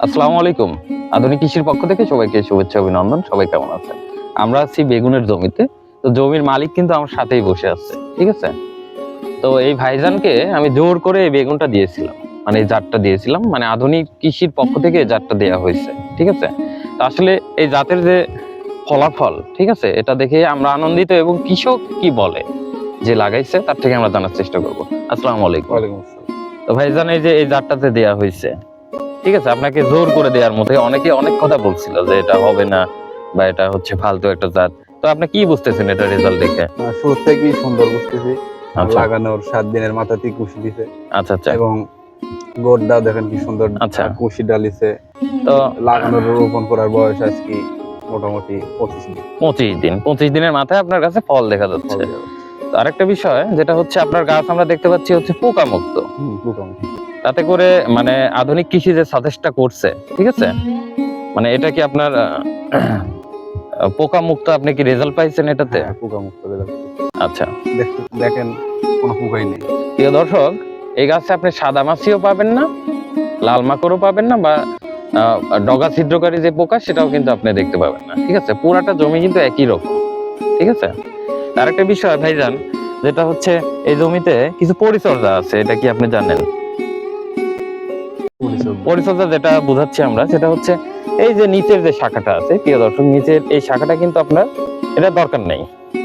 আসসালামু আলাইকুম। আধুনিক কৃষির পক্ষ থেকে সবাইকে শুভেচ্ছা অভিনন্দন। সবাই কেমন আছেন? আমরা আছি বেগুনের জমিতে। তো জমির মালিক কিন্তু আমার সাথেই বসে আছে। ঠিক আছে? তো এই ভাইজানকে আমি জোর করে এই বেগুনটা দিয়েছিলাম। মানে এই জাতটা দিয়েছিলাম। মানে আধুনিক কৃষির পক্ষ থেকে এই জাতটা দেয়া হয়েছে। ঠিক আছে? তো আসলে এই জাতের যে ফলাফল, ঠিক আছে? এটা দেখে আমরা আনন্দিত এবং কৃষক কি বলে যে লাগাইছে তার থেকে আমরা জানার চেষ্টা করব। আসসালামু আলাইকুম। ওয়ালাইকুম আসসালাম। তো ভাইজান এই যে এই জাতটাতে দেয়া হয়েছে, ঠিক আছে, আপনাকে জোর করে দেওয়ার মধ্যে অনেকে অনেক কথা বলছিল যে এটা হবে না বা এটা হচ্ছে ফালতু একটা জাত। তো আপনি কি বুঝতেছেন এটা রেজাল্ট দেখে? শুরু থেকেই সুন্দর বুঝতেছি। আচ্ছা লাগানোর 7 দিনের মাথাতেই কুশি দিছে আচ্ছা আচ্ছা এবং গোড়টাও দেখেন কি সুন্দর আচ্ছা। কুশি ডালিছে। তো লাগানোর রোপণ করার বয়স আজকে মোটামুটি 25 দিন। 25 দিনের মাথায় আপনার কাছে ফল দেখা যাচ্ছে। তো আরেকটা বিষয় যেটা হচ্ছে আপনার গাছ আমরা দেখতে পাচ্ছি হচ্ছে পোকা মুক্ত। মোটামুটি তাতে করে মানে আধুনিক কৃষি যে সাজেস্টটা করছে, ঠিক আছে, মানে এটা কি আপনার পোকা মুক্ত আপনি কি রেজাল্ট পাইছেন এটাতে? পোকা মুক্ত রেজাল্ট। আচ্ছা দেখেন কোনো পোকাই নেই। প্রিয় দর্শক, এই গাছে আপনি সাদা মাছিও পাবেন না, লাল মাকড়ও পাবেন না, বা ডগা ছিদ্রকারী যে পোকা সেটাও কিন্তু আপনি দেখতে পাবেন না। ঠিক আছে, পুরাটা জমি কিন্তু একই রকম। ঠিক আছে, আর একটা বিষয় ভাইজান, যেটা হচ্ছে এই জমিতে কিছু পরিচর্যা আছে, এটা কি আপনি জানেন? পরিচর্যা যেটা বোঝাচ্ছি আমরা সেটা হচ্ছে এই যে নিচের যে শাখাটা আছে, প্রিয় দর্শক, নিচের এই শাখাটা কিন্তু আপনার এটা দরকার নেই,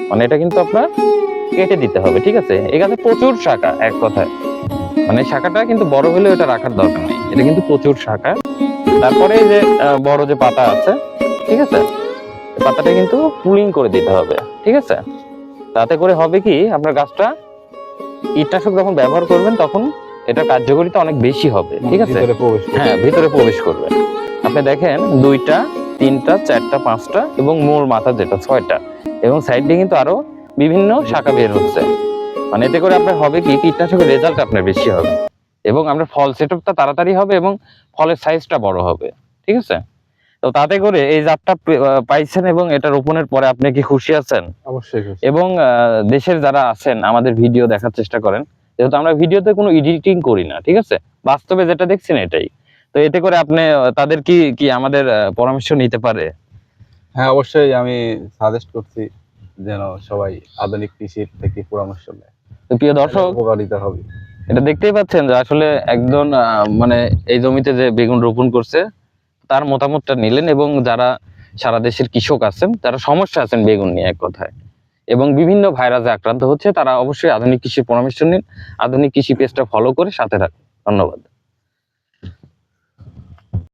মানে এটা কিন্তু আপনার কেটে দিতে হবে। ঠিক আছে, এই গাছে প্রচুর শাখা, এক কথায় মানে শাখাটা কিন্তু বড় হলেও এটা রাখার দরকার নেই, এটা কিন্তু প্রচুর শাখা। তারপরে এই যে বড় যে পাতা আছে, ঠিক আছে, পাতাটা কিন্তু পুলিং করে দিতে হবে। ঠিক আছে, তাতে করে হবে কি আপনার গাছটা কীটনাশক যখন ব্যবহার করবেন তখন এটা কার্যকারিতা অনেক বেশি হবে। ঠিক আছে, হ্যাঁ, ভিতরে প্রবেশ করবে। আপনি দেখেন 2টা 3টা 4টা 5টা এবং মূল মাথা যেটা 6টা, এবং সাইড দিয়ে কিন্তু আরো বিভিন্ন শাখা বের হচ্ছে। মানে এতে করে আপনার হবে কি কীটনাশকের রেজাল্ট আপনার বেশি হবে এবং আপনার ফল সেটআপটা তাড়াতাড়ি হবে এবং ফলের সাইজটা বড় হবে। ঠিক আছে, তো তাতে করে এই জাতটা পাইছেন এবং এটা রোপণের পরে আপনি কি খুশি আছেন? অবশ্যই এবং দেশের যারা আছেন আমাদের ভিডিও দেখার চেষ্টা করেন, যেহেতু আমরা ভিডিওতে কোনো এডিটিং করি না। ঠিক আছে, বাস্তবে যেটা দেখছেন এটাই। তো এতে করে আপনি তাদের কি কি আমাদের পরামর্শ নিতে পারে? হ্যাঁ, অবশ্যই আমি সাজেস্ট করছি যেন সবাই আধুনিক কৃষির থেকে পরামর্শ নেয়। তো প্রিয় দর্শক, উপকারিতা হবে। এটা দেখতেই পাচ্ছেন যে আসলে একজন মানে এই জমিতে যে বেগুন রোপণ করছে তার মতামতটা নিলেন, এবং যারা সারা দেশের কৃষক আছেন তারা সমস্যা আছেন বেগুন নিয়ে, এক কথায়, এবং বিভিন্ন ভাইরাসে আক্রান্ত হচ্ছে, তারা অবশ্যই আধুনিক কৃষির পরামর্শ নিন, আধুনিক কৃষি পেজটা ফলো করে সাথে রাখুন। ধন্যবাদ।